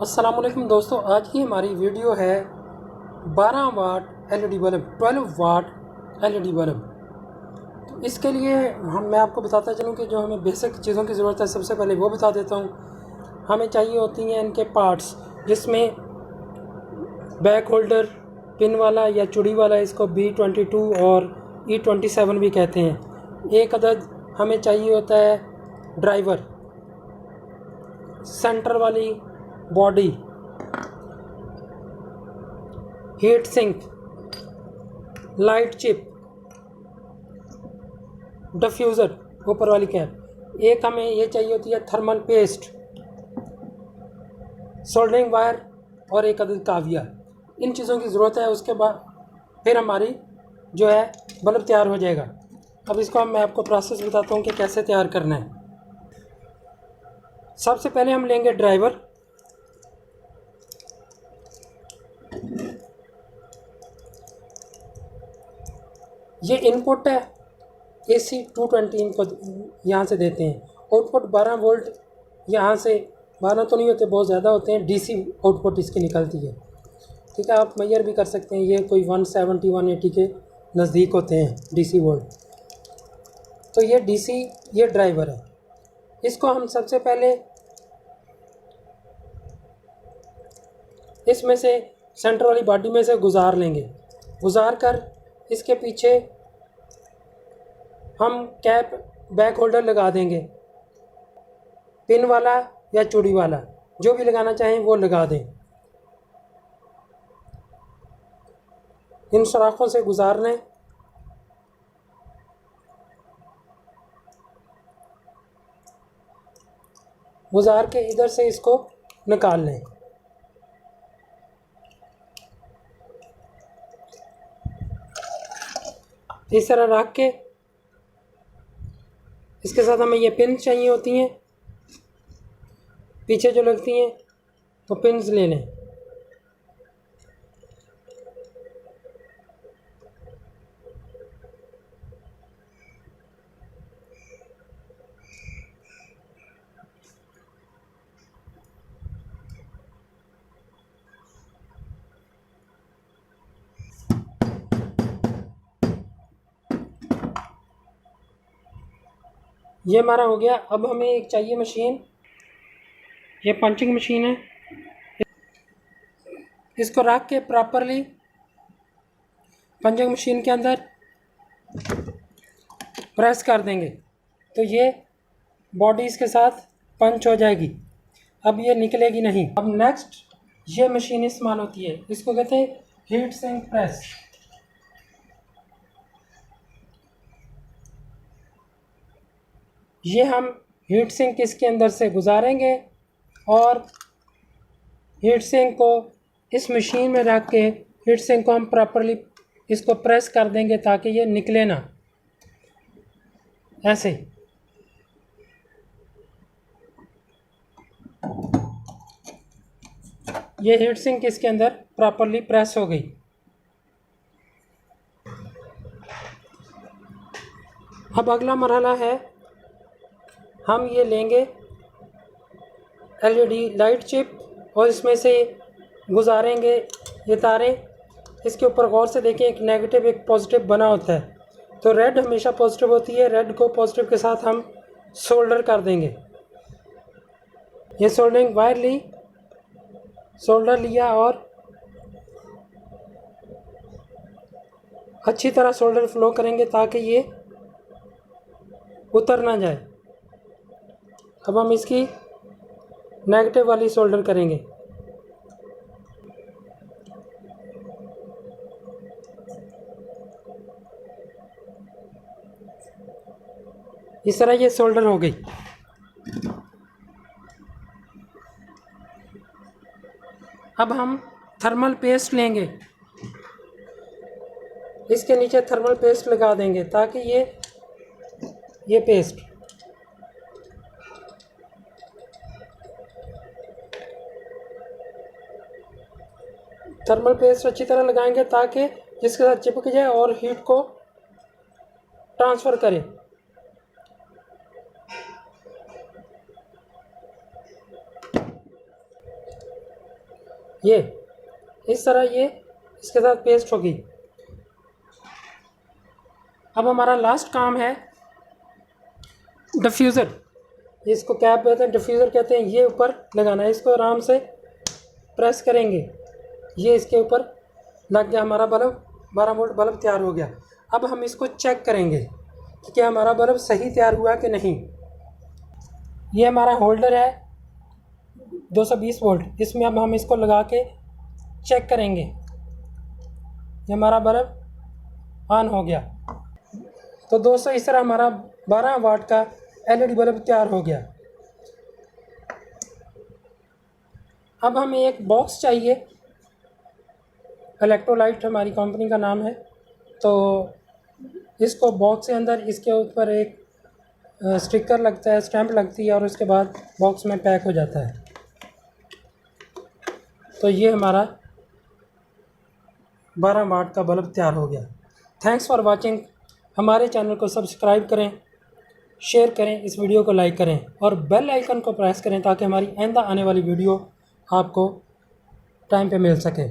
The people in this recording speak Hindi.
अस्सलामुअलैकुम दोस्तों, आज की हमारी वीडियो है 12 वाट एलईडी बल्ब, 12 वाट एलईडी बल्ब। तो इसके लिए मैं आपको बताता चलूँ कि जो हमें बेसिक चीज़ों की ज़रूरत है, सबसे पहले वो बता देता हूँ। हमें चाहिए होती हैं इनके पार्ट्स, जिसमें बैक होल्डर पिन वाला या चूड़ी वाला, इसको B22 और E27 भी कहते हैं। एक अदद हमें चाहिए होता है ड्राइवर, सेंटर वाली body, heat sink, light chip, diffuser, ऊपर वाली कैप। एक हमें ये चाहिए होती है थर्मल पेस्ट, सोल्डरिंग वायर और एक अदद काविया। इन चीज़ों की ज़रूरत है। उसके बाद फिर हमारी जो है बल्ब तैयार हो जाएगा। अब इसको मैं आपको प्रोसेस बताता हूँ कि कैसे तैयार करना है। सबसे पहले हम लेंगे ड्राइवर। ये इनपुट है, AC 220 इनको यहाँ से देते हैं। आउटपुट 12 वोल्ट, यहाँ से 12 तो नहीं होते, बहुत ज़्यादा होते हैं। DC आउटपुट इसकी निकलती है। ठीक है, आप मेजर भी कर सकते हैं। ये कोई 170 180 के नज़दीक होते हैं DC वोल्ट। तो ये DC, ये ड्राइवर है। इसको हम सबसे पहले इसमें से सेंटर वाली बॉडी में से गुजार लेंगे। गुजार कर इसके पीछे हम कैप बैक होल्डर लगा देंगे, पिन वाला या चूड़ी वाला, जो भी लगाना चाहें वो लगा दें। इन सुराखों से गुजार लें। गुजार के इधर से इसको निकाल लें। इस तरह रख के इसके साथ हमें ये पिन चाहिए होती हैं, पीछे जो लगती हैं, तो पिन्स ले लें। ये हमारा हो गया। अब हमें एक चाहिए मशीन, ये पंचिंग मशीन है। इसको रख के प्रॉपरली पंचिंग मशीन के अंदर प्रेस कर देंगे तो ये बॉडी इसके साथ पंच हो जाएगी। अब ये निकलेगी नहीं। अब नेक्स्ट ये मशीन इस्तेमाल होती है, इसको कहते हैं हीट सिंक प्रेस। ये हम हीट सिंक इसके अंदर से गुजारेंगे और हीट सिंक को इस मशीन में रख के हीट सिंक को हम प्रॉपरली इसको प्रेस कर देंगे ताकि ये निकले ना, ऐसे। ये हीट सिंक इसके अंदर प्रॉपरली प्रेस हो गई। अब अगला मरहला है, हम ये लेंगे LED लाइट चिप और इसमें से गुजारेंगे ये तारें। इसके ऊपर गौर से देखें, एक नेगेटिव एक पॉजिटिव बना होता है। तो रेड हमेशा पॉजिटिव होती है। रेड को पॉजिटिव के साथ हम सोल्डर कर देंगे। ये सोल्डरिंग वायर ली, सोल्डर लिया और अच्छी तरह सोल्डर फ्लो करेंगे ताकि ये उतर ना जाए। अब हम इसकी नेगेटिव वाली सोल्डर करेंगे। इस तरह ये सोल्डर हो गई। अब हम थर्मल पेस्ट लेंगे, इसके नीचे थर्मल पेस्ट लगा देंगे ताकि ये पेस्ट थर्मल पेस्ट अच्छी तरह लगाएंगे ताकि जिसके साथ चिपक जाए और हीट को ट्रांसफ़र करे। ये इस तरह ये इसके साथ पेस्ट होगी। अब हमारा लास्ट काम है डिफ्यूज़र, इसको क्या कहते हैं, डिफ्यूज़र कहते हैं। ये ऊपर लगाना है, इसको आराम से प्रेस करेंगे, ये इसके ऊपर लग गया, हमारा बल्ब 12 वोल्ट बल्ब तैयार हो गया। अब हम इसको चेक करेंगे कि क्या हमारा बल्ब सही तैयार हुआ कि नहीं। ये हमारा होल्डर है 220 वोल्ट, इसमें अब हम इसको लगा के चेक करेंगे। ये हमारा बल्ब ऑन हो गया। तो दोस्तों इस तरह हमारा 12 वाट का एलईडी बल्ब तैयार हो गया। अब हमें एक बॉक्स चाहिए, इलेक्ट्रोलाइट हमारी कंपनी का नाम है। तो इसको बॉक्स के अंदर इसके ऊपर एक स्टिकर लगता है, स्टैम्प लगती है और उसके बाद बॉक्स में पैक हो जाता है। तो ये हमारा 12 वाट का बल्ब तैयार हो गया। Thanks for watching. हमारे चैनल को सब्सक्राइब करें, शेयर करें, इस वीडियो को लाइक करें और बेल आइकन को प्रेस करें ताकि हमारी आइंदा आने वाली वीडियो आपको टाइम पे मिल सके।